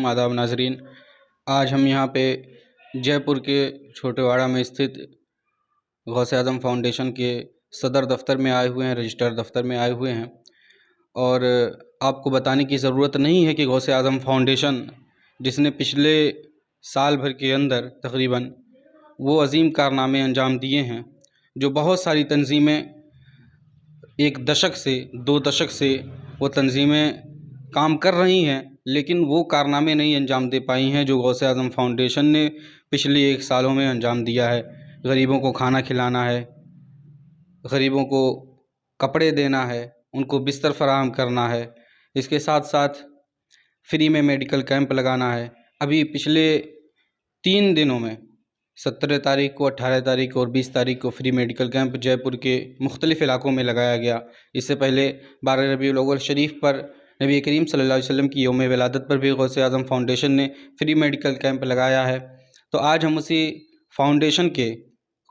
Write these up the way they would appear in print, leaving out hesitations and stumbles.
वालेकुम, आदाब नाज़रीन। आज हम यहाँ पे जयपुर के छोटेवाड़ा में स्थित गौसे आज़म फाउंडेशन के सदर दफ़्तर में आए हुए हैं, रजिस्ट्रार दफ़्तर में आए हुए हैं। और आपको बताने की ज़रूरत नहीं है कि गौसे आज़म फाउंडेशन जिसने पिछले साल भर के अंदर तकरीबन वो अज़ीम कारनामे अंजाम दिए हैं, जो बहुत सारी तंजीमें एक दशक से 2 दशक से वो तंजीमें काम कर रही हैं, लेकिन वो कारनामे नहीं अंजाम दे पाई हैं जो गौसे आज़म फाउंडेशन ने पिछले 1 सालों में अंजाम दिया है। गरीबों को खाना खिलाना है, गरीबों को कपड़े देना है, उनको बिस्तर फराहम करना है, इसके साथ साथ फ्री में मेडिकल कैंप लगाना है। अभी पिछले 3 दिनों में 17 तारीख को, 18 तारीख को और 20 तारीख को फ्री मेडिकल कैंप जयपुर के मुख्तलिफ़ इलाकों में लगाया गया। इससे पहले 12 रबीउल अव्वल शरीफ पर नबी करीम सल्लल्लाहु अलैहि वसल्लम की यौम विलादत पर भी गौसे आज़म फाउंडेशन ने फ्री मेडिकल कैंप लगाया है। तो आज हम उसी फाउंडेशन के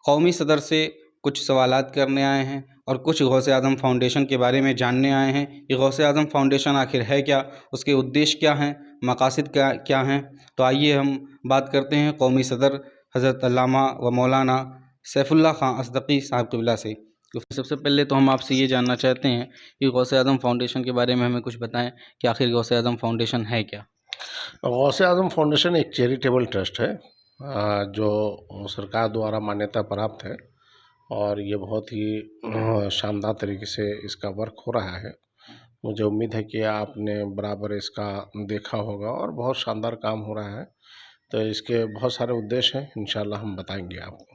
कौमी सदर से कुछ सवालात करने आए हैं और कुछ गौसे आज़म फाउंडेशन के बारे में जानने आए हैं कि गौसे आज़म फाउंडेशन आखिर है क्या, उसके उद्देश्य क्या हैं, मकासद क्या हैं। तो आइए हम बात करते हैं कौमी सदर हज़रत अल्लामा व मौलाना सैफुल्लाह खां असदक़ी साहब क़िबला से। तो सबसे पहले तो हम आपसे ये जानना चाहते हैं कि गौसे आज़म फाउंडेशन के बारे में हमें कुछ बताएं कि आखिर गौसे आज़म फाउंडेशन है क्या। गौसे आज़म फाउंडेशन एक चैरिटेबल ट्रस्ट है जो सरकार द्वारा मान्यता प्राप्त है और ये बहुत ही शानदार तरीके से इसका वर्क हो रहा है। मुझे उम्मीद है कि आपने बराबर इसका देखा होगा और बहुत शानदार काम हो रहा है। तो इसके बहुत सारे उद्देश्य हैं, इंशाल्लाह हम बताएंगे आपको।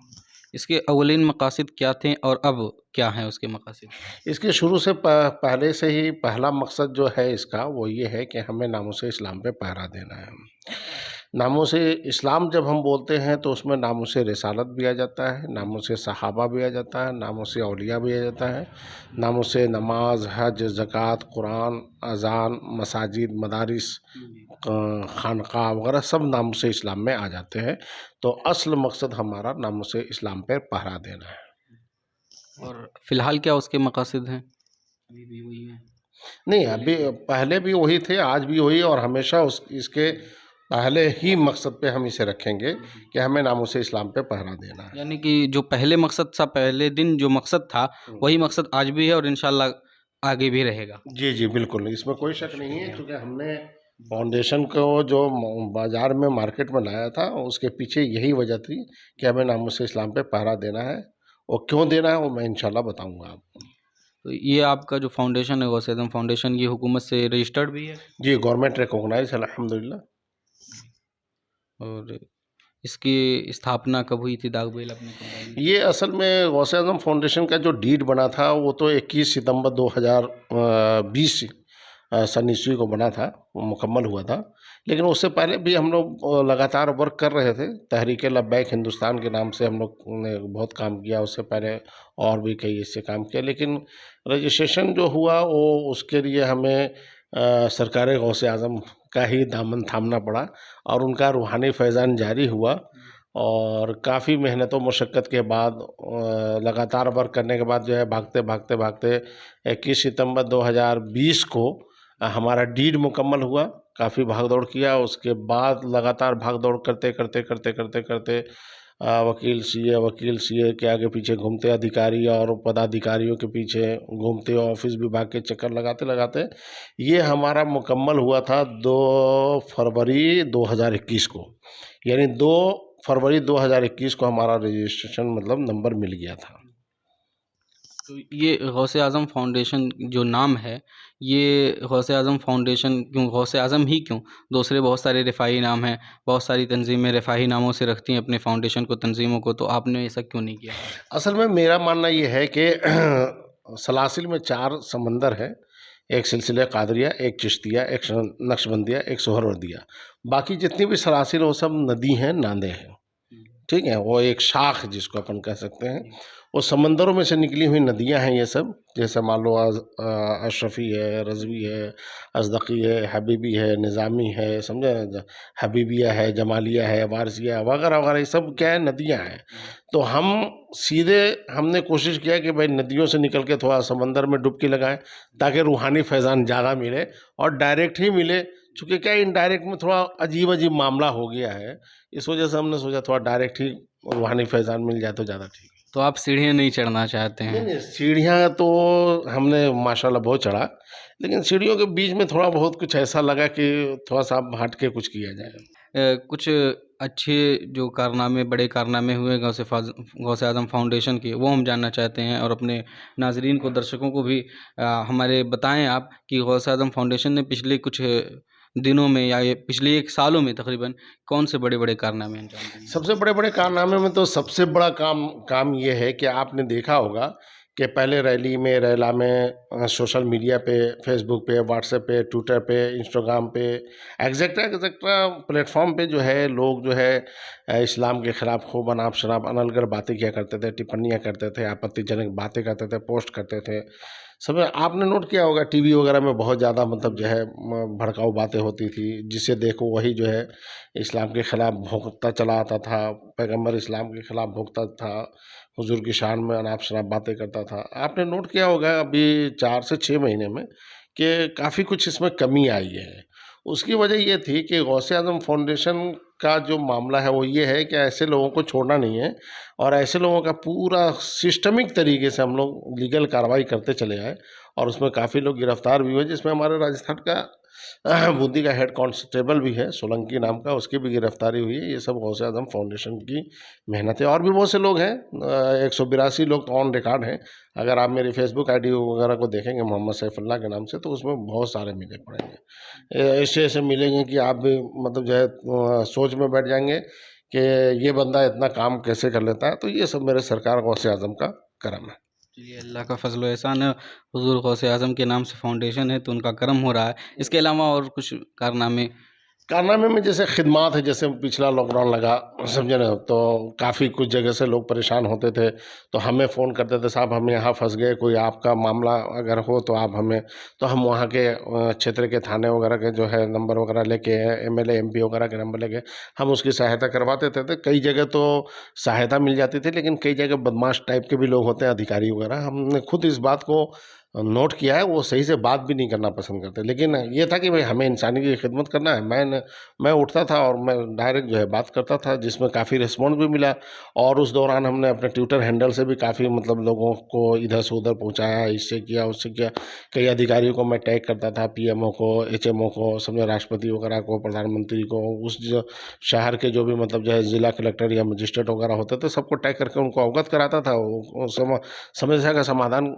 इसके अवलिन मकासद क्या थे और अब क्या हैं उसके मकासद? इसके शुरू से पहले से ही पहला मकसद जो है इसका वो ये है कि हमें नामूसे इस्लाम पे पहरा देना है। नामूसे इस्लाम जब हम बोलते हैं तो उसमें नामूसे रिसालत भी आ जाता है, नामूसे सहाबा भी आ जाता है, नामूसे औलिया भी आ जाता है, नामूसे नमाज, हज, ज़कात, कुरान, अज़ान, मसाजिद, मदारिस, खानक़ाह वगैरह सब नामूसे इस्लाम में आ जाते हैं। तो असल मकसद हमारा नामूसे इस्लाम पर पहरा देना है। और फ़िलहाल क्या उसके मकासद हैं? अभी भी वही हैं? नहीं, अभी पहले भी वही थे, आज भी वही और हमेशा इसके पहले ही मकसद पे हम इसे रखेंगे कि हमें नामूसे इस्लाम पे पहरा देना है। यानी कि जो पहले मकसद था, पहले दिन जो मकसद था वही मकसद आज भी है और इंशाल्लाह आगे भी रहेगा। जी जी बिल्कुल, इसमें कोई शक नहीं है, क्योंकि हमने फाउंडेशन को जो बाज़ार में मार्केट में लाया था उसके पीछे यही वजह थी कि हमें नामूसे इस्लाम पे पहरा देना है। और क्यों देना है वो मैं इंशाल्लाह बताऊँगा आपको। तो ये आपका जो फाउंडेशन है गौसे आज़म फाउंडेशन, ये हुकूमत से रजिस्टर्ड भी है? जी, गवर्नमेंट रिकॉग्नाइज है अल्हम्दुलिल्लाह। और इसकी स्थापना कब हुई थी? दागबेल आपने कब डाली? ये असल में गौसे आज़म फाउंडेशन का जो डीड बना था वो तो 21 सितंबर 2020 सन ईस्वी को बना था, वो मुकम्मल हुआ था। लेकिन उससे पहले भी हम लोग लगातार वर्क कर रहे थे। तहरीक लब्बैक हिंदुस्तान के नाम से हम लोग ने बहुत काम किया, उससे पहले और भी कई इससे काम किया। लेकिन रजिस्ट्रेशन जो हुआ वो उसके लिए हमें सरकार गौसे आज़म का ही दामन थामना पड़ा और उनका रूहानी फैज़ान जारी हुआ। और काफ़ी मेहनतों मशक्क़त के बाद लगातार वर्क करने के बाद जो है भागते भागते भागते 21 सितंबर 2020 को हमारा डीड मुकम्मल हुआ। काफ़ी भाग दौड़ किया, उसके बाद लगातार भाग दौड़ करते करते करते करते करते वकील सीए के आगे पीछे घूमते, अधिकारी और पदाधिकारियों के पीछे घूमते, ऑफिस विभाग के चक्कर लगाते लगाते ये हमारा मुकम्मल हुआ था 2 फरवरी 2021 को। यानी 2 फरवरी 2021 को हमारा रजिस्ट्रेशन मतलब नंबर मिल गया था। तो ये गौसे आज़म फाउंडेशन जो नाम है, ये गौसे आज़म फाउंडेशन क्यों, गौसे आज़म ही क्यों? दूसरे बहुत सारे रिफ़ाई नाम हैं, बहुत सारी तंजीमें रिफ़ाई नामों से रखती हैं अपने फाउंडेशन को, तंजीमों को, तो आपने ऐसा क्यों नहीं किया? असल में मेरा मानना ये है कि सलासिल में 4 समंदर है। एक सिलसिले कादरिया, एक चिश्तिया, एक नक्शबंदिया, एक सोहरवर्दिया। बाकी जितनी भी सलासिल वो सब नदी हैं, नांदे हैं, ठीक है। वो एक शाख जिसको अपन कह सकते हैं, वो समंदरों में से निकली हुई नदियां हैं ये सब। जैसे मान लो अशरफी है, रज़वी है, अज़दक़ी है, हबीबी है, निज़ामी है, समझे, हबीबिया है, जमालिया है, वारसिया वगैरह वगैरह, ये सब क्या है, नदियां हैं। तो हम सीधे हमने कोशिश किया कि भाई नदियों से निकल के थोड़ा समंदर में डुबकी लगाएं ताकि रूहानी फैज़ान ज़्यादा मिले और डायरेक्ट ही मिले, चूँकि क्या इनडायरेक्ट में थोड़ा अजीब-अजीब मामला हो गया है, इस वजह से हमने सोचा थोड़ा डायरेक्ट ही रूहानी फैज़ान मिल जाए तो ज़्यादा ठीक है। तो आप सीढ़ियाँ नहीं चढ़ना चाहते नहीं, हैं? नहीं, सीढ़ियाँ तो हमने माशाल्लाह बहुत चढ़ा, लेकिन सीढ़ियों के बीच में थोड़ा बहुत कुछ ऐसा लगा कि थोड़ा-सा हट के कुछ किया जाए। कुछ अच्छे जो कारनामे, बड़े कारनामे हुए गौसे आज़म फाउंडेशन के, वो हम जानना चाहते हैं और अपने नाज़रीन को, दर्शकों को भी हमारे बताएँ आप कि गौसे आज़म फाउंडेशन ने पिछले कुछ दिनों में या ये पिछले 1 सालों में तकरीबन कौन से बड़े-बड़े कारनामे अंजाम दिए हैं? सबसे बड़े-बड़े कारनामे में तो सबसे बड़ा काम काम ये है कि आपने देखा होगा कि पहले रैली में, रैला में सोशल मीडिया पे, फ़ेसबुक पे, व्हाट्सएप पे, ट्विटर पे, इंस्टाग्राम पे, एग्ज़ेक्ट्रा एग्ज़ेक्ट्रा प्लेटफ़ॉर्म पे जो है लोग जो है इस्लाम के ख़िलाफ़ खूब अनाप-शनाप अनलगर बातें किया करते थे, टिप्पणियाँ करते थे, आपत्तिजनक बातें करते थे, पोस्ट करते थे। सब आपने नोट किया होगा टीवी वगैरह में बहुत ज़्यादा मतलब जो है भड़काऊ बातें होती थी, जिसे देखो वही जो है इस्लाम के ख़िलाफ़ भौंकता चला आता था, पैगंबर इस्लाम के ख़िलाफ़ भौंकता था, हुज़ूर की शान में अनाप-शनाप बातें करता था। आपने नोट किया होगा अभी 4 से 6 महीने में कि काफ़ी कुछ इसमें कमी आई है। उसकी वजह ये थी कि गौसे आज़म फाउंडेशन का जो मामला है वो ये है कि ऐसे लोगों को छोड़ना नहीं है और ऐसे लोगों का पूरा सिस्टमिक तरीके से हम लोग लीगल कार्रवाई करते चले आए और उसमें काफ़ी लोग गिरफ्तार भी हुए, जिसमें हमारे राजस्थान का बूंदी का हेड कांस्टेबल भी है, सोलंकी नाम का, उसकी भी गिरफ्तारी हुई है। ये सब गौसे आज़म फाउंडेशन की मेहनत है और भी बहुत से लोग हैं, 182 लोग तो ऑन रिकॉर्ड हैं। अगर आप मेरी फेसबुक आईडी वगैरह को देखेंगे मोहम्मद सैफुल्लाह के नाम से, तो उसमें बहुत सारे मिले पड़ेंगे। ऐसे-ऐसे मिलेंगे कि आप भी मतलब जो है सोच में बैठ जाएँगे कि ये बंदा इतना काम कैसे कर लेता है। तो ये सब मेरे सरकार गौसे आज़म का करम है। चलिए, अल्लाह का फ़ज़ल व एहसान है, हुज़ूर गौसे आज़म के नाम से फाउंडेशन है तो उनका करम हो रहा है। इसके अलावा और कुछ कारनामे? कारनामे में जैसे खिदमात है, जैसे पिछला लॉकडाउन लगा, समझे ना, तो काफ़ी कुछ जगह से लोग परेशान होते थे, तो हमें फ़ोन करते थे, साहब हम यहाँ फंस गए, कोई आपका मामला अगर हो तो आप हमें, तो हम वहाँ के क्षेत्र के थाने वगैरह के जो है नंबर वगैरह लेके, एमएलए एमपी वगैरह के नंबर लेके हम उसकी सहायता करवाते थे। कई जगह तो सहायता मिल जाती थी, लेकिन कई जगह बदमाश टाइप के भी लोग होते हैं, अधिकारी वगैरह, हमने खुद इस बात को नोट किया है, वो सही से बात भी नहीं करना पसंद करते। लेकिन ये था कि भाई हमें इंसानी की खिदमत करना है। मैं उठता था और मैं डायरेक्ट जो है बात करता था, जिसमें काफ़ी रिस्पॉन्स भी मिला और उस दौरान हमने अपने ट्विटर हैंडल से भी काफ़ी मतलब लोगों को इधर से उधर पहुँचाया, इससे किया, उससे किया। कई अधिकारियों को मैं टैग करता था, पीएमओ को, एचएमओ को, समझे, राष्ट्रपति वगैरह को, प्रधानमंत्री को, उस जो शहर के जो भी मतलब जो है ज़िला कलेक्टर या मजिस्ट्रेट वगैरह होते थे, सबको टैग करके उनको अवगत कराता था। वो समस्या का समाधान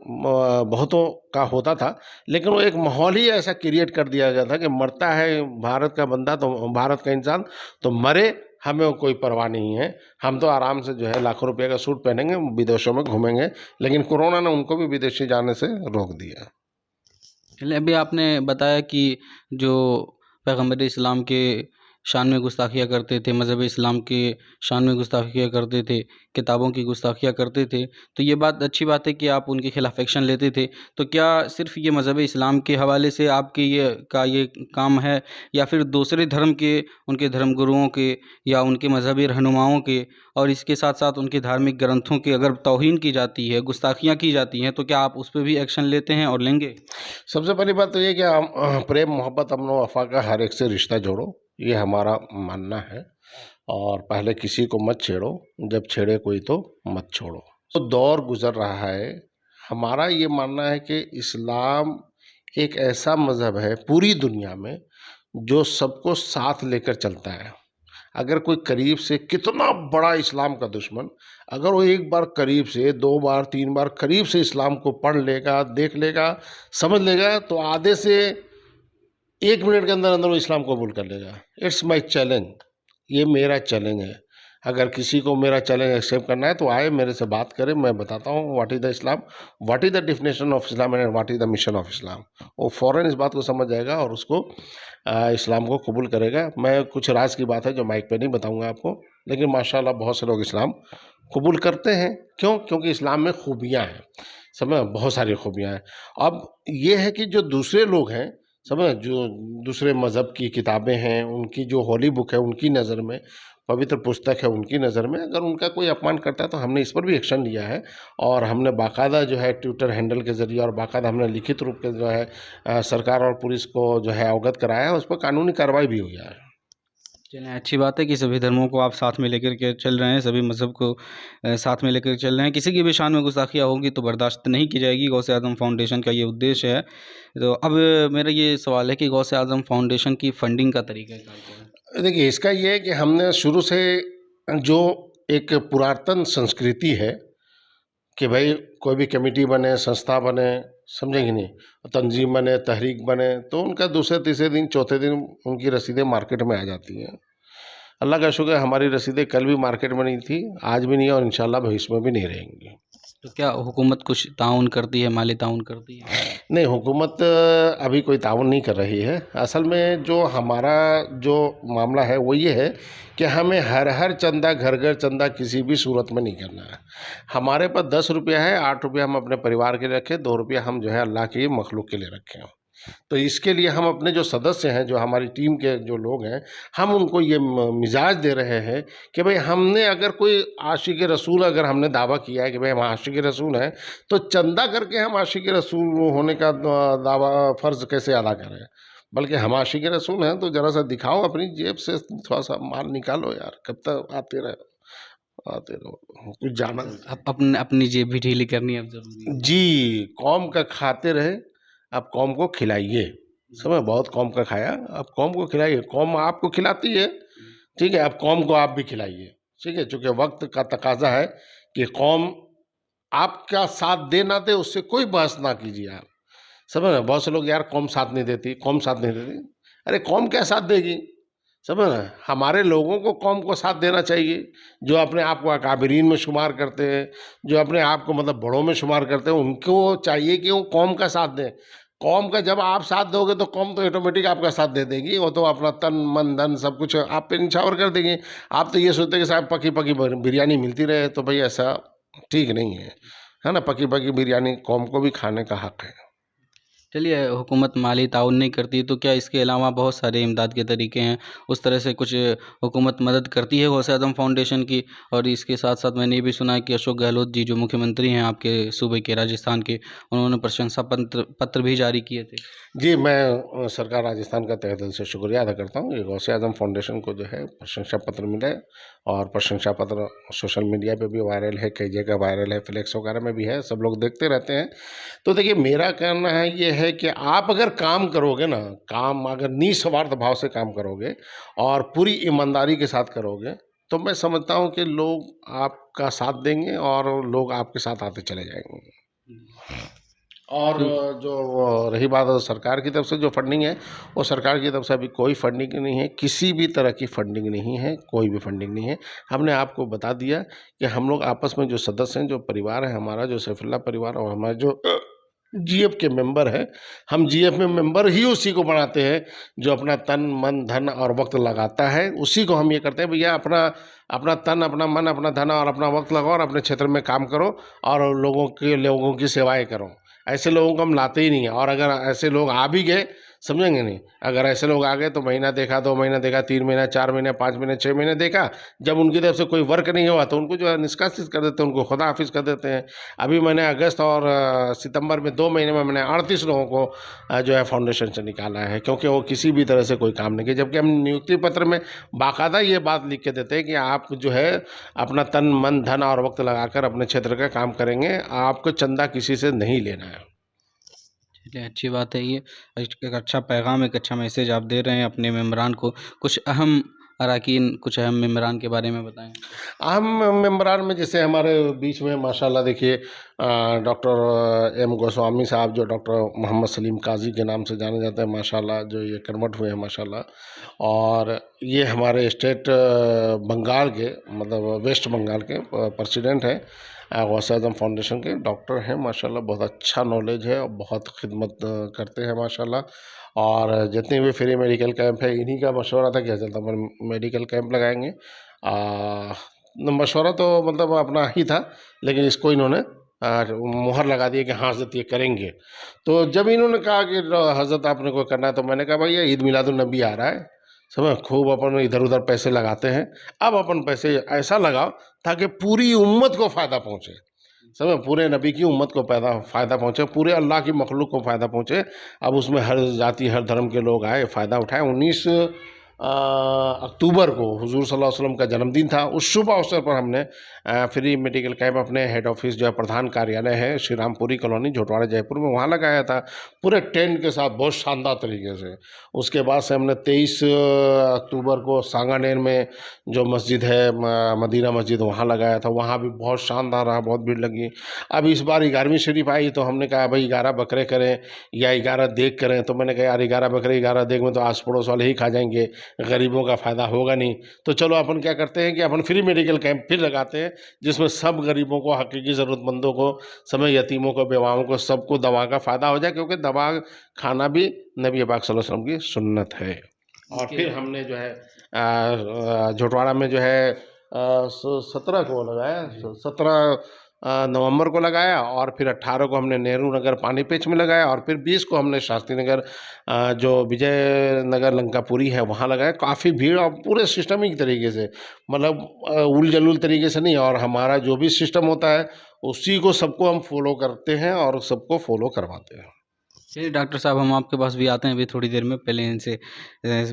बहुतों का होता था, लेकिन वो एक माहौल ही ऐसा क्रिएट कर दिया गया था कि मरता है भारत का बंदा, तो भारत का इंसान तो मरे, हमें कोई परवाह नहीं है। हम तो आराम से जो है लाखों रुपए का सूट पहनेंगे, विदेशों में घूमेंगे, लेकिन कोरोना ने उनको भी विदेशी जाने से रोक दिया। चलिए, अभी आपने बताया कि जो पैगंबर इस्लाम के शान में गुस्ताखियाँ करते थे, मज़हब इस्लाम के शान में गुस्ताखियाँ करते थे, किताबों की गुस्ताखियाँ करते थे, तो ये बात अच्छी बात है कि आप उनके खिलाफ़ एक्शन लेते थे। तो क्या सिर्फ़ ये मज़हब इस्लाम के हवाले से आपके ये काम है, या फिर दूसरे धर्म के, उनके धर्मगुरुओं के या उनके मज़हबी रहनुमाओं के और इसके साथ-साथ उनके धार्मिक ग्रंथों की अगर तौहीन की जाती है, गुस्ताखियाँ की जाती हैं, तो क्या आप उस पे भी एक्शन लेते हैं और लेंगे? सबसे पहली बात तो ये कि हम प्रेम, मोहब्बत, अमन व वफ़ा का हर एक से रिश्ता जोड़ो, ये हमारा मानना है। और पहले किसी को मत छेड़ो, जब छेड़े कोई तो मत छोड़ो। तो दौर गुज़र रहा है, हमारा ये मानना है कि इस्लाम एक ऐसा मज़हब है पूरी दुनिया में जो सबको साथ लेकर चलता है। अगर कोई करीब से कितना बड़ा इस्लाम का दुश्मन, अगर वो एक बार करीब से, 2 बार, 3 बार करीब से इस्लाम को पढ़ लेगा, देख लेगा, समझ लेगा, तो आधे से 1 मिनट के अंदर अंदर वो इस्लाम कबूल कर लेगा। इट्स माई चैलेंज, ये मेरा चैलेंज है। अगर किसी को मेरा चैलेंज एक्सेप्ट करना है तो आए, मेरे से बात करें, मैं बताता हूँ what is the Islam, what is the definition of Islam and what is the mission of Islam. वो फ़ौरन इस बात को समझ जाएगा और उसको इस्लाम को कबूल करेगा। मैं कुछ राज की बात है जो माइक पे नहीं बताऊँगा आपको, लेकिन माशाल्लाह बहुत से लोग इस्लाम कबूल करते हैं। क्यों? क्योंकि इस्लाम में खूबियाँ हैं, समझे, बहुत सारी खूबियाँ हैं। अब ये है कि जो दूसरे लोग हैं, समझे। जो दूसरे मज़हब की किताबें हैं, उनकी जो होली बुक है उनकी नज़र में, पवित्र पुस्तक है उनकी नज़र में, अगर उनका कोई अपमान करता है तो हमने इस पर भी एक्शन लिया है। और हमने बाकायदा जो है ट्विटर हैंडल के ज़रिए और बाकायदा हमने लिखित रूप के जो है सरकार और पुलिस को जो है अवगत कराया है, उस पर कानूनी कार्रवाई भी हुई है। चलिए, अच्छी बात है कि सभी धर्मों को आप साथ में लेकर के चल रहे हैं, सभी मज़हब को साथ में लेकर चल रहे हैं। किसी की भी शान में गुस्ताखियाँ होगी तो बर्दाश्त नहीं की जाएगी। गौसे आज़म फाउंडेशन का ये उद्देश्य है। तो अब मेरा ये सवाल है कि गौसे आज़म फाउंडेशन की फंडिंग का तरीक़ाकार क्या है? देखिए, इसका ये है कि हमने शुरू से जो एक पुरातन संस्कृति है कि भाई कोई भी कमेटी बने, संस्था बने, समझे कि नहीं, तंजीम बने, तहरीक बने, तो उनका दूसरे तीसरे दिन चौथे दिन उनकी रसीदें मार्केट में आ जाती हैं। अल्लाह का शुक्र है, हमारी रसीदें कल भी मार्केट में नहीं थी, आज भी नहीं है और इंशाल्लाह भविष्य में भी नहीं रहेंगी। तो क्या हुकूमत कुछ ताउन करती है, माली ताउन करती है? नहीं, हुकूमत अभी कोई ताउन नहीं कर रही है। असल में जो हमारा जो मामला है वो ये है कि हमें हर चंदा, घर घर चंदा किसी भी सूरत में नहीं करना है। हमारे पास 10 रुपया है, 8 रुपया हम अपने परिवार के लिए रखें, 2 रुपया हम जो है अल्लाह की मखलूक के लिए रखें। तो इसके लिए हम अपने जो सदस्य हैं, जो हमारी टीम के जो लोग हैं, हम उनको ये मिजाज दे रहे हैं कि भाई हमने अगर कोई आशिक रसूल अगर हमने दावा किया है कि भाई हम आशिक रसूल हैं, तो चंदा करके हम आशिक रसूल होने का दावा फ़र्ज़ कैसे अदा करें। बल्कि हम आशिक रसूल हैं तो ज़रा सा दिखाओ, अपनी जेब से थोड़ा सा माल निकालो यार, कब तक आते रहो, कुछ जाना। अपनी जेब भी ढीली करनी अब ज़रूरी है। जी, कौम का खाते रहे, अब कौम को खिलाइए। समझे, बहुत कौम का खाया, अब कौम को खिलाइए। कौम आपको खिलाती है, ठीक है, अब कौम को आप भी खिलाइए, ठीक है। चूँकि वक्त का तकाजा है कि कौम आपका साथ दे ना दे, उससे कोई बहस ना कीजिए आप। समझ रहे हैं? बहुत से लोग यार कौम साथ नहीं देती, कौम साथ नहीं देती। अरे कौम क्या साथ देगी? समझ रहे हैं? हमारे लोगों को कौम को साथ देना चाहिए, जो अपने आप को अकाबरीन में शुमार करते हैं, जो अपने आप को मतलब बड़ों में शुमार करते हैं, उनको चाहिए कि वो कौम का साथ दें। कौम का जब आप साथ दोगे तो कौम तो ऑटोमेटिक आपका साथ दे देगी, वो तो अपना तन मन धन सब कुछ आप पे निछावर कर देंगे। आप तो ये सोचते हैं कि साहब पकी पकी बिरयानी मिलती रहे, तो भाई ऐसा ठीक नहीं है ना। पकी पकी बिरयानी कौम को भी खाने का हक है। चलिए, हुकूमत माली ताउन नहीं करती तो क्या इसके अलावा बहुत सारे इमदाद के तरीके हैं, उस तरह से कुछ हुकूमत मदद करती है गौसे आज़म फाउंडेशन की? और इसके साथ साथ मैंने ये भी सुना है कि अशोक गहलोत जी जो मुख्यमंत्री हैं आपके सूबे के, राजस्थान के, उन्होंने प्रशंसा पत्र भी जारी किए थे। जी, मैं सरकार राजस्थान का तहे दिल से शुक्रिया अदा करता हूँ। ये गौसे आज़म फाउंडेशन को जो है प्रशंसा पत्र मिला है और प्रशंसा पत्र सोशल मीडिया पे भी वायरल है, कई जगह वायरल है, फ्लेक्स वगैरह में भी है, सब लोग देखते रहते हैं। तो देखिए, मेरा कहना है ये है कि आप अगर काम करोगे ना, काम अगर निस्वार्थ भाव से काम करोगे और पूरी ईमानदारी के साथ करोगे, तो मैं समझता हूँ कि लोग आपका साथ देंगे और लोग आपके साथ आते चले जाएंगे। और जो रही बात सरकार की तरफ से जो फंडिंग है, वो सरकार की तरफ से अभी कोई फंडिंग नहीं है, किसी भी तरह की फंडिंग नहीं है, कोई भी फंडिंग नहीं है। हमने आपको बता दिया कि हम लोग आपस में जो सदस्य हैं, जो परिवार है हमारा, जो सैफुल्लाह परिवार और हमारे जो जीएफ के मेंबर हैं, हम जीएफ में मेंबर ही उसी को बनाते हैं जो अपना तन मन धन और वक्त लगाता है। उसी को हम ये करते हैं, भैया अपना अपना तन, अपना मन, अपना धन और अपना वक्त लगाओ और अपने क्षेत्र में काम करो और लोगों की सेवाएं करो। ऐसे लोगों को हम लाते ही नहीं हैं। और अगर ऐसे लोग आ भी गए, समझेंगे नहीं, अगर ऐसे लोग आ गए तो महीना देखा, 2 महीना देखा, 3 महीना, 4 महीने, 5 महीने, 6 महीने देखा, जब उनकी तरफ से कोई वर्क नहीं हुआ तो उनको जो है निष्कासित कर देते हैं, उनको खुदा हाफिज कर देते हैं। अभी मैंने अगस्त और सितंबर में 2 महीने में मैंने 38 लोगों को जो है फाउंडेशन से निकाला है, क्योंकि वो किसी भी तरह से कोई काम नहीं किया। जबकि हम नियुक्ति पत्र में बाकायदा ये बात लिख के देते हैं कि आप जो है अपना तन मन धन और वक्त लगाकर अपने क्षेत्र का काम करेंगे, आपको चंदा किसी से नहीं लेना है। चलिए, अच्छी बात है ये। एक अच्छा पैगाम, एक अच्छा मैसेज आप दे रहे हैं अपने मेम्बरान को। कुछ अहम अरकान, कुछ अहम मेम्बरान के बारे में बताएं। अहम मेम्बरान में जैसे हमारे बीच में माशाल्लाह देखिए डॉक्टर एम गोस्वामी साहब, जो डॉक्टर मोहम्मद सलीम काजी के नाम से जाने जाते हैं, माशाल्लाह जो ये कन्वर्ट हुए हैं माशाल्लाह। और ये हमारे स्टेट बंगाल के, मतलब वेस्ट बंगाल के प्रेसिडेंट हैं गौसे आज़म फाउंडेशन के, डॉक्टर हैं माशाल्लाह, बहुत अच्छा नॉलेज है और बहुत खिदमत करते हैं माशाल्लाह। और जितने भी फ्री मेडिकल कैंप है, इन्हीं का मशवरा था कि हज़रत अमर मेडिकल कैंप लगाएंगे। मशवरा तो मतलब अपना ही था, लेकिन इसको इन्होंने मुहर लगा दिया कि हाँ हज़रत ये करेंगे। तो जब इन्होंने कहा कि हज़रत आपने को करना है, तो मैंने कहा भाई ये ईद मिलादुन्नबी आ रहा है, समझ, खूब अपन इधर उधर पैसे लगाते हैं, अब अपन पैसे ऐसा लगाओ ताकि पूरी उम्मत को फ़ायदा पहुँचे, समझ, पूरे नबी की उम्मत को फ़ायदा पहुँचे, पूरे अल्लाह की मखलूक को फ़ायदा पहुँचे। अब उसमें हर जाति हर धर्म के लोग आए, फ़ायदा उठाए। 19 अक्टूबर को हुजूर सल्लल्लाहु अलैहि वसल्लम का जन्मदिन था। उस शुभ अवसर पर हमने फ्री मेडिकल कैंप अपने हेड ऑफिस जो है प्रधान कार्यालय है श्री रामपुरी कॉलोनी झोटवाड़ा जयपुर में, वहाँ लगाया था पूरे टेंट के साथ, बहुत शानदार तरीके से। उसके बाद से हमने 23 अक्टूबर को सांगानेर में जो मस्जिद है मदीना मस्जिद, वहाँ लगाया था, वहाँ भी बहुत शानदार रहा, बहुत भीड़ लगी। अब इस बार 11वीं शरीफ आई तो हमने कहा भाई 11 बकरे करें या 11 देग करें, तो मैंने कहा यार 11 बकरे 11 देग में तो आस पड़ोस वाले ही खा जाएंगे, गरीबों का फ़ायदा होगा नहीं। तो चलो अपन क्या करते हैं कि अपन फ्री मेडिकल कैंप फिर लगाते हैं, जिसमें सब गरीबों को, हकीकी ज़रूरतमंदों को, समय यतीमों को, बेवाओं को, सबको दवा का फ़ायदा हो जाए, क्योंकि दवा खाना भी नबी पाक सल्लल्लाहु अलैहि वसल्लम की सुन्नत है। और फिर हमने जो है झोटवाड़ा में जो है 17 को लगाया, 17 नवंबर को लगाया, और फिर 18 को हमने नेहरू नगर पानीपेच में लगाया, और फिर 20 को हमने शास्त्री नगर जो विजय नगर लंकापुरी है वहाँ लगाया। काफ़ी भीड़ और पूरे सिस्टमिक तरीके से, मतलब उल जलूल तरीके से नहीं, और हमारा जो भी सिस्टम होता है उसी को सबको हम फॉलो करते हैं और सबको फॉलो करवाते हैं। चलिए डॉक्टर साहब, हम आपके पास भी आते हैं अभी थोड़ी देर में। पहले इनसे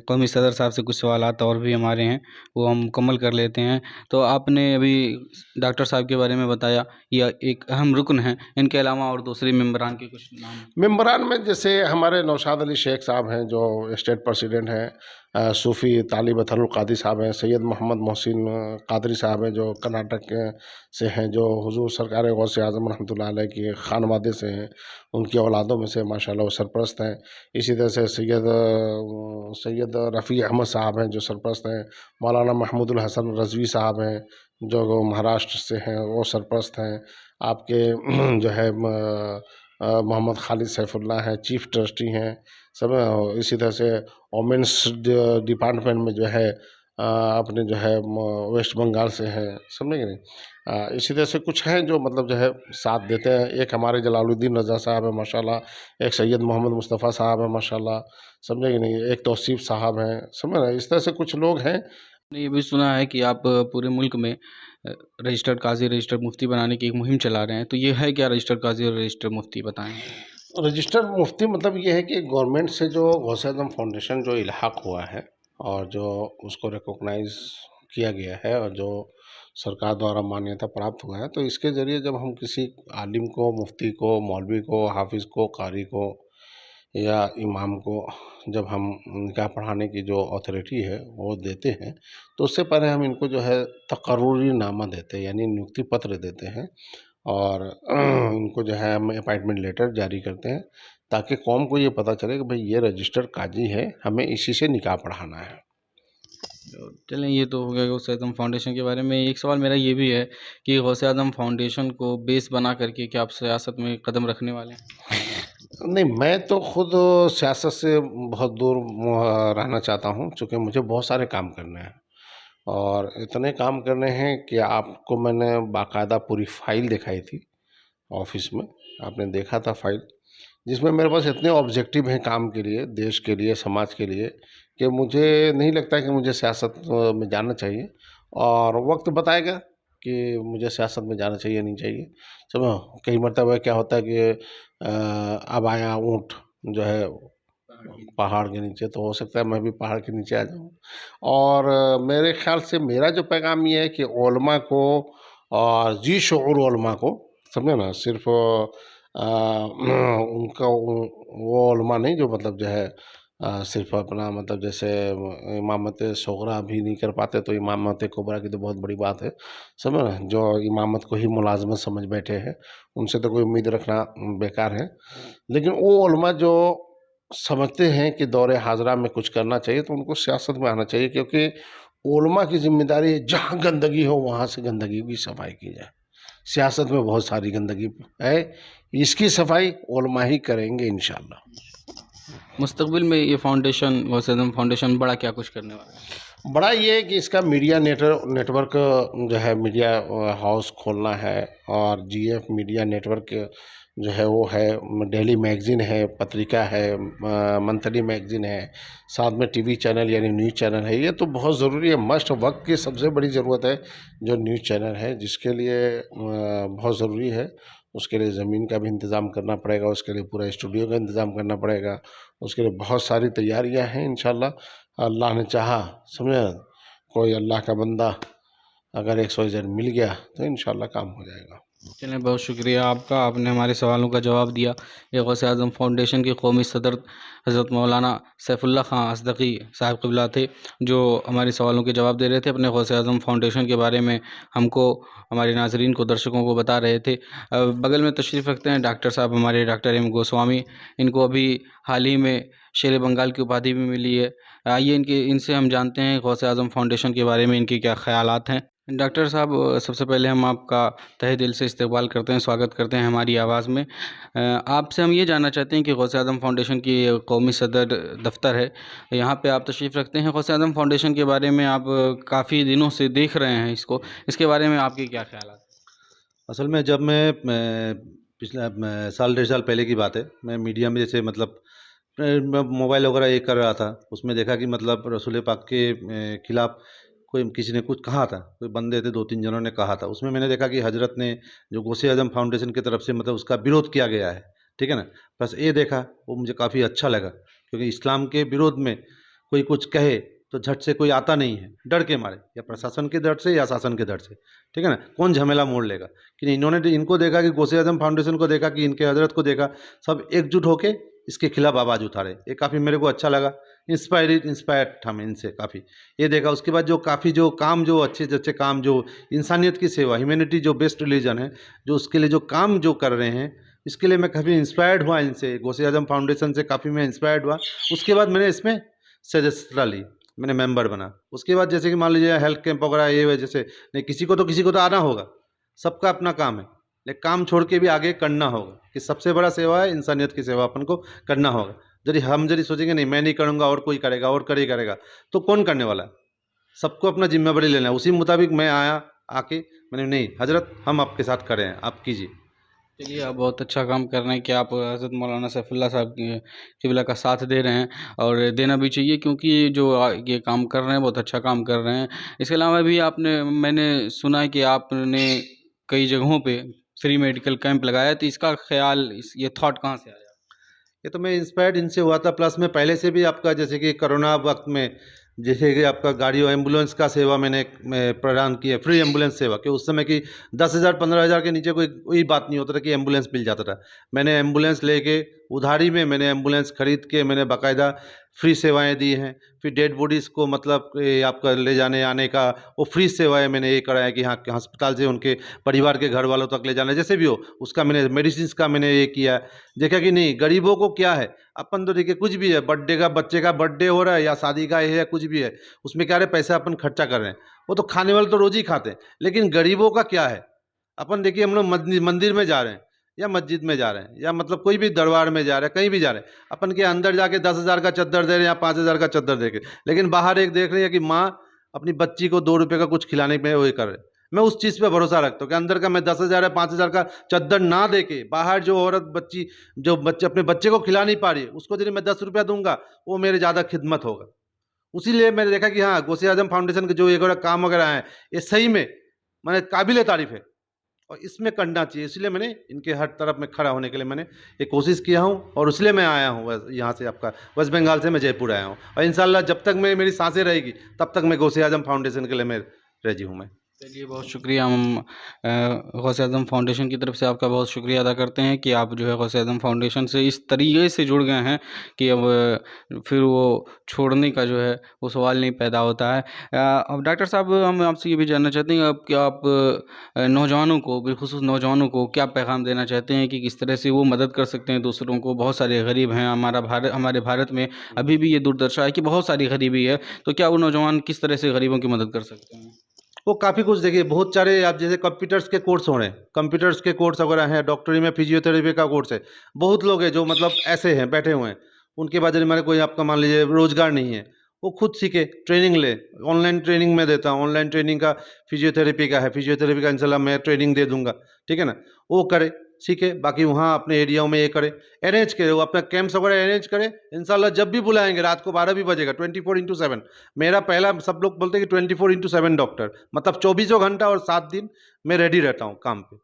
कौमी सदर साहब से कुछ सवालात और भी हमारे हैं, वो हम मुकम्मल कर लेते हैं। तो आपने अभी डॉक्टर साहब के बारे में बताया, यह एक अहम रुकन है, इनके अलावा और दूसरे मेंबरान के कुछ नाम? मेंबरान में जैसे हमारे नौशाद अली शेख साहब हैं जो स्टेट प्रेसिडेंट हैं, सूफ़ी तालिब अतहरुल कादी साहब हैं, सैयद मोहम्मद मोहसिन कादरी साहब हैं जो कर्नाटक से हैं, जो हुजूर सरकार गौसे आज़म रहमतुल्लाह अलैह की खानवादे से हैं, उनकी औलादों में से माशाल्लाह वो सरपरस्त हैं। इसी तरह से सैयद रफ़ी अहमद साहब हैं जो सरपरस्त हैं। मौलाना महमूदुल हसन रज़वी साहब हैं जो महाराष्ट्र से हैं, वो सरपरस्त हैं। आपके जो है मोहम्मद खालिद सैफुल्लाह हैं, चीफ ट्रस्टी हैं सब। इसी तरह से वोमेंस डिपार्टमेंट में जो है अपने जो है वेस्ट बंगाल से हैं, समझे कि नहीं। इसी तरह से कुछ हैं जो मतलब जो है साथ देते हैं। एक हमारे जलालुद्दीन रज़ा साहब है माशाल्लाह, एक सैयद मोहम्मद मुस्तफ़ा साहब है माशाल्लाह, समझे कि नहीं, एक तौसीफ़ साहब हैं, समझ रहे। इस तरह से कुछ लोग हैं। मैंने ये भी सुना है कि आप पूरे मुल्क में रजिस्टर्ड काजी, रजिस्टर्ड मुफ्ती बनाने की एक मुहिम चला रहे हैं, तो ये है क्या रजिस्टर्ड काजी और रजिस्टर्ड मुफ्ती, बताएं। रजिस्टर्ड मुफ्ती मतलब ये है कि गवर्नमेंट से जो गौसे आज़म फाउंडेशन जो इल्हाक हुआ है और जो उसको रिकॉग्नाइज किया गया है और जो सरकार द्वारा मान्यता प्राप्त हुआ है, तो इसके ज़रिए जब हम किसी आलिम को, मुफ्ती को, मौलवी को, हाफिज़ को, कारी को या इमाम को जब हम निकाह पढ़ाने की जो अथॉरिटी है वो देते हैं, तो उससे पहले हम इनको जो है तकर्रुरी नामा देते हैं, यानी नियुक्ति पत्र देते हैं, और इनको जो है हम अपॉइंटमेंट लेटर जारी करते हैं, ताकि कौम को ये पता चले कि भाई ये रजिस्टर्ड काजी है, हमें इसी से निकाह पढ़ाना है। चलें, ये तो हो गया गौसे आज़म फाउंडेशन के बारे में। एक सवाल मेरा ये भी है कि गौसे आज़म फाउंडेशन को बेस बना करके क्या आप सियासत में कदम रखने वाले हैं? नहीं, मैं तो खुद सियासत से बहुत दूर रहना चाहता हूँ, चूँकि मुझे बहुत सारे काम करने हैं, और इतने काम करने हैं कि आपको मैंने बाकायदा पूरी फाइल दिखाई थी ऑफिस में, आपने देखा था फाइल, जिसमें मेरे पास इतने ऑब्जेक्टिव हैं काम के लिए, देश के लिए, समाज के लिए, कि मुझे नहीं लगता कि मुझे सियासत में जाना चाहिए, और वक्त बताएगा कि मुझे सियासत में जाना चाहिए नहीं चाहिए। समझो, कई मरतबा क्या होता है कि अब आया ऊँट जो है पहाड़ के नीचे, तो हो सकता है मैं भी पहाड़ के नीचे आ जाऊँ। और मेरे ख़्याल से मेरा जो पैगाम ये है कि उलमा को और जी शऊर उलमा को, समझे ना, सिर्फ़ उनका वो उलमा नहीं जो मतलब जो है सिर्फ़ अपना मतलब जैसे इमामत सुग़रा भी नहीं कर पाते, तो इमामत कुबरा की तो बहुत बड़ी बात है, समझे ना। जो इमामत को ही मुलाज़मत समझ बैठे हैं, उनसे तो कोई उम्मीद रखना बेकार है। लेकिन वो उलमा जो समझते हैं कि दौरे हाज़रा में कुछ करना चाहिए, तो उनको सियासत में आना चाहिए, क्योंकि उलमा की ज़िम्मेदारी है जहाँ गंदगी हो वहाँ से गंदगी की सफाई की जाए। सियासत में बहुत सारी गंदगी है, इसकी सफाई उलमा ही करेंगे इंशाअल्लाह। मुस्तकबिल में ये फाउंडेशन, गौसे आज़म फाउंडेशन बड़ा क्या कुछ करने वाला है? बड़ा ये है कि इसका मीडिया नेटवर्क जो है, मीडिया हाउस खोलना है, और जीएफ मीडिया नेटवर्क जो है वो है, डेली मैगजीन है, पत्रिका है, मंथली मैगजीन है, साथ में टीवी चैनल यानी न्यूज़ चैनल है। ये तो बहुत ज़रूरी है, मस्ट वक्त की सबसे बड़ी ज़रूरत है जो न्यूज़ चैनल है, जिसके लिए बहुत ज़रूरी है। उसके लिए ज़मीन का भी इंतज़ाम करना पड़ेगा, उसके लिए पूरा स्टूडियो का इंतज़ाम करना पड़ेगा, उसके लिए बहुत सारी तैयारियां हैं। इंशाल्लाह अल्लाह ने चाहा, समझे, कोई अल्लाह का बंदा अगर XYZ मिल गया तो इंशाल्लाह काम हो जाएगा। चलिए, बहुत शुक्रिया आपका, आपने हमारे सवालों का जवाब दिया। ये गौसे आज़म फाउंडेशन के कौमी सदर हज़रत मौलाना सैफुल्लाह ख़ान अज़दक़ी साहिब क़िबला थे, जो हमारे सवालों के जवाब दे रहे थे अपने गौसे आज़म फाउंडेशन के बारे में, हमको, हमारे नाज़रीन को, दर्शकों को बता रहे थे। बगल में तशरीफ़ रखते हैं डॉक्टर साहब, हमारे डॉक्टर एम गोस्वामी। इनको अभी हाल ही में शेर बंगाल की उपाधि भी मिली है। आइए इनसे हम जानते हैं गौसे आज़म फाउंडेशन के बारे में इनके क्या ख़यालात हैं। डॉक्टर साहब, सबसे पहले हम आपका तहे दिल से इस्तकबाल करते हैं, स्वागत करते हैं हमारी आवाज़ में। आपसे हम ये जानना चाहते हैं कि गौसे आज़म फाउंडेशन की कौमी सदर दफ्तर है, यहाँ पे आप तशरीफ़ रखते हैं। गौसे आज़म फाउंडेशन के बारे में आप काफ़ी दिनों से देख रहे हैं इसके बारे में आपके क्या ख्याल? असल में जब मैं पिछला साल 1.5 साल पहले की बात है, मैं मीडिया में जैसे मतलब मोबाइल वगैरह ये कर रहा था, उसमें देखा कि मतलब रसूल पाक के खिलाफ़ कोई किसी ने कुछ कहा था, कोई बंदे थे 2-3 जनों ने कहा था। उसमें मैंने देखा कि हजरत ने जो गौसे आज़म फाउंडेशन की तरफ से मतलब उसका विरोध किया गया है, ठीक है ना। बस ये देखा, वो मुझे काफ़ी अच्छा लगा, क्योंकि इस्लाम के विरोध में कोई कुछ कहे तो झट से कोई आता नहीं है, डर के मारे, या प्रशासन के डर से या शासन के डर से, ठीक है ना। कौन झमेला मोड़ लेगा, कि इन्होंने इनको देखा कि गौसे आज़म फाउंडेशन को देखा, कि इनके हजरत को देखा, सब एकजुट होके इसके खिलाफ आवाज़ उठा रहे। ये काफ़ी मेरे को अच्छा लगा, इंस्पायर्ड था मैं इनसे काफ़ी। ये देखा, उसके बाद जो काफ़ी जो काम, जो अच्छे अच्छे काम, जो इंसानियत की सेवा, ह्यूमैनिटी जो बेस्ट रिलीजन है, जो उसके लिए जो काम जो कर रहे हैं, इसके लिए मैं काफ़ी इंस्पायर्ड हुआ इनसे, गौसे आज़म फाउंडेशन से काफ़ी मैं इंस्पायर्ड हुआ। उसके बाद मैंने इसमें सदस्यता ली, मैंने मेंबर बना। उसके बाद जैसे कि मान लीजिए हेल्थ कैंप वगैरह ये हुए, जैसे नहीं किसी को तो आना होगा, सबका अपना काम है, लेकिन काम छोड़ के भी आगे करना होगा, कि सबसे बड़ा सेवा है इंसानियत की सेवा, अपन को करना होगा। यदि सोचेंगे नहीं मैं नहीं करूँगा और कोई करेगा और करेगा, तो कौन करने वाला है? सबको अपना जिम्मेदारी लेना है। उसी मुताबिक मैं आके मैंने, नहीं हजरत हम आपके साथ खड़े हैं, आप कीजिए। चलिए, आप बहुत अच्छा काम कर रहे हैं कि आप हज़रत मौलाना सैफुल्लाह साहब की क़िबला का साथ दे रहे हैं, और देना भी चाहिए, क्योंकि जो ये काम कर रहे हैं बहुत अच्छा काम कर रहे हैं। इसके अलावा भी मैंने सुना है कि आपने कई जगहों पे फ्री मेडिकल कैंप लगाया, तो इसका ख्याल, ये थॉट कहाँ से आया? ये तो मैं इंस्पायर्ड इनसे हुआ था, प्लस में पहले से भी आपका जैसे कि कोरोना वक्त में जैसे कि आपका गाड़ी और एम्बुलेंस का सेवा मैं प्रदान किया, फ्री एम्बुलेंस सेवा, कि उस समय की 10,000 15,000 के नीचे कोई बात नहीं होता था कि एम्बुलेंस मिल जाता था। मैंने एम्बुलेंस लेके उधारी में मैंने एम्बुलेंस खरीद के मैंने बाकायदा फ्री सेवाएं दी हैं। फिर डेड बॉडीज़ को मतलब आपका ले जाने आने का वो फ्री सेवाएं मैंने ये कराया, कि हाँ अस्पताल से उनके परिवार के घर वालों तक ले जाना, जैसे भी हो उसका मैंने मेडिसिन का मैंने ये किया। देखा कि नहीं गरीबों को क्या है, अपन तो देखिए कुछ भी है, बच्चे का बर्थडे हो रहा है या शादी का है या कुछ भी है, उसमें क्या है पैसा अपन खर्चा कर रहे हैं, वो तो खाने वाले तो रोज़ ही खाते हैं, लेकिन गरीबों का क्या है। अपन देखिए हम लोग मंदिर में जा रहे हैं या मस्जिद में जा रहे हैं या मतलब कोई भी दरबार में जा रहे हैं, कहीं भी जा रहे हैं, अपन के अंदर जाके 10,000 का चद्दर दे रहे हैं या 5,000 का चद्दर दे के, लेकिन बाहर एक देख रहे हैं कि माँ अपनी बच्ची को 2 रुपये का कुछ खिलाने में वही कर रहे हैं। मैं उस चीज़ पे भरोसा रखता हूँ कि अंदर का मैं 10,000 या 5,000 का चद्दर ना दे के, बाहर जो औरत जो बच्चे अपने बच्चे को खिला नहीं पा रही है, उसको यदि मैं 10 रुपया दूंगा, वो मेरे ज़्यादा खिदमत होगा। उसीलिए मैंने देखा कि हाँ गौसे आज़म फाउंडेशन के जो ये काम वगैरह हैं, ये सही में मैंने काबिल तारीफ़ है और इसमें करना चाहिए। इसलिए मैंने इनके हर तरफ में खड़ा होने के लिए मैंने ये कोशिश किया हूँ, और इसलिए मैं आया हूँ यहाँ से, आपका वेस्ट बंगाल से मैं जयपुर आया हूँ, और इंशाल्लाह जब तक मेरी सांसें रहेगी तब तक मैं गौसे आज़म फाउंडेशन के लिए मैं राजी हूँ मैं। चलिए, बहुत शुक्रिया। हम गौसे आज़म फाउंडेशन की तरफ से आपका बहुत शुक्रिया अदा करते हैं कि आप जो है गौसे आज़म फाउंडेशन से इस तरीके से जुड़ गए हैं कि अब फिर वो छोड़ने का जो है वो सवाल नहीं पैदा होता है। अब डॉक्टर साहब, हम आपसे ये भी जानना चाहते हैं कि आप नौजवानों को, बिलखुसूस नौजवानों को क्या पैगाम देना चाहते हैं कि किस तरह से वो मदद कर सकते हैं दूसरों को? बहुत सारे गरीब हैं हमारे भारत में, अभी भी ये दुर्दशा है कि बहुत सारी गरीबी है, तो क्या वो नौजवान किस तरह से गरीबों की मदद कर सकते हैं? वो काफ़ी कुछ देखिए, बहुत सारे आप जैसे कंप्यूटर्स के कोर्स हो रहे हैं, कंप्यूटर्स के कोर्स वगैरह हैं, डॉक्टरी में फिजियोथेरेपी का कोर्स है। बहुत लोग हैं जो मतलब ऐसे हैं बैठे हुए हैं, उनके बाद हमारे कोई आपका मान लीजिए रोज़गार नहीं है, वो खुद सीखे, ट्रेनिंग ले। ऑनलाइन ट्रेनिंग मैं देता हूँ, ऑनलाइन ट्रेनिंग का फिजियोथेरेपी का है, फिजियोथेरेपी का इंशाल्लाह मैं ट्रेनिंग दे दूंगा, ठीक है ना। वो करे, सीखे, बाकी वहाँ अपने एरिया में ये करे, अरेंज करे, वो अपना कैंप्स वगैरह अरेंज करे। इंशाल्लाह जब भी बुलाएंगे, रात को 12 भी बजेगा, 24/7। मेरा पहला, सब लोग बोलते हैं कि 24/7 डॉक्टर, मतलब 24 घंटा और 7 दिन मैं रेडी रहता हूँ काम पे।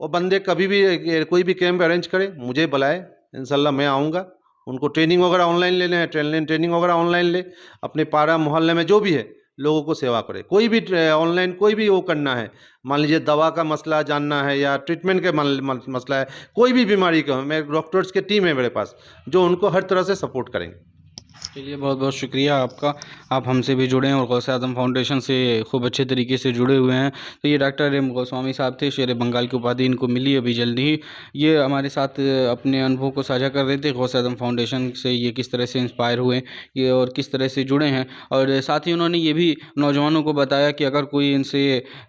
वो बंदे कभी भी कोई भी कैंप अरेंज करे, मुझे बुलाए, इंशाल्लाह मैं आऊँगा। उनको ट्रेनिंग वगैरह ऑनलाइन लेने हैं, ट्रेनिंग वगैरह ऑनलाइन ले, अपने पारा मोहल्ले में जो भी है लोगों को सेवा करे। कोई भी ऑनलाइन कोई भी वो करना है, मान लीजिए दवा का मसला जानना है या ट्रीटमेंट का मसला है, कोई भी बीमारी का, मैं डॉक्टर्स की टीम है मेरे पास जो उनको हर तरह से सपोर्ट करेंगे। चलिए, बहुत बहुत शुक्रिया आपका, आप हमसे भी जुड़े हैं और गौसे आज़म फाउंडेशन से खूब अच्छे तरीके से जुड़े हुए हैं। तो ये डॉक्टर एम गोस्वामी साहब थे, शेर बंगाल की उपाधि इनको मिली अभी जल्दी ही। ये हमारे साथ अपने अनुभव को साझा कर रहे थे, गौसे आज़म फाउंडेशन से ये किस तरह से इंस्पायर हुए ये और किस तरह से जुड़े हैं। और साथ ही उन्होंने ये भी नौजवानों को बताया कि अगर कोई इनसे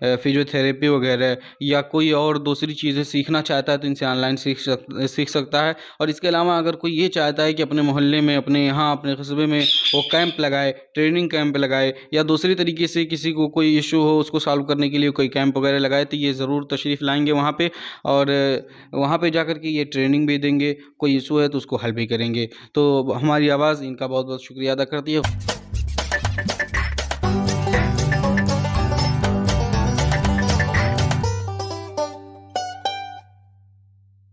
फिजियोथेरेपी वगैरह या कोई और दूसरी चीज़ें सीखना चाहता है तो इनसे ऑनलाइन सीख सकता है। और इसके अलावा अगर कोई ये चाहता है कि अपने मोहल्ले में, अपने यहाँ, अपने कस्बे में वो कैंप लगाए, ट्रेनिंग कैंप लगाए, या दूसरी तरीके से किसी को कोई इशू हो उसको सॉल्व करने के लिए कोई कैंप वगैरह लगाए, तो ये ज़रूर तशरीफ़ लाएंगे वहाँ पे और वहाँ पे जाकर के ये ट्रेनिंग भी देंगे। कोई इशू है तो उसको हल भी करेंगे। तो हमारी आवाज़ इनका बहुत बहुत शुक्रिया अदा करती है।